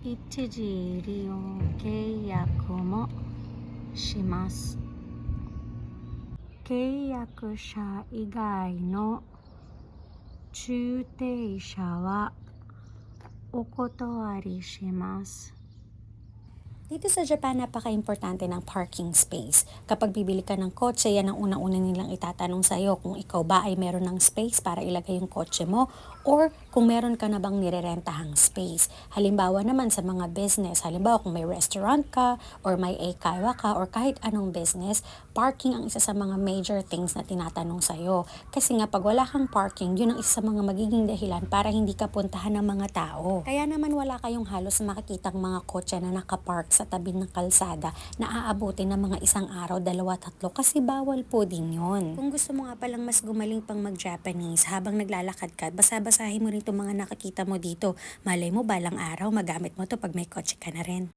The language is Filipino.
一時利用契約もします。契約者以外の駐停車はお断りします。Dito sa Japan, napaka-importante ng parking space. Kapag bibili ka ng kotse, yan ang unang-una nilang itatanong sa'yo kung ikaw ba ay meron ng space para ilagay yung kotse mo or kung meron ka na bang nirerentahang space. Halimbawa naman sa mga business, halimbawa kung may restaurant ka or may eikaiwa ka or kahit anong business, parking ang isa sa mga major things na tinatanong sa'yo. Kasi nga pag wala kang parking, yun ang isa sa mga magiging dahilan para hindi ka puntahan ng mga tao. Kaya naman wala kayong halos makikitang mga kotse na nakapark sa tabi ng kalsada na aabutin ng mga isang araw, 2, 3 kasi bawal po din yon. Kung gusto mo nga palang mas gumaling pang mag-Japanese habang naglalakad ka, basa-basahin mo rin itong mga nakikita mo dito. Malay mo balang araw magamit mo to pag may kotse ka na rin.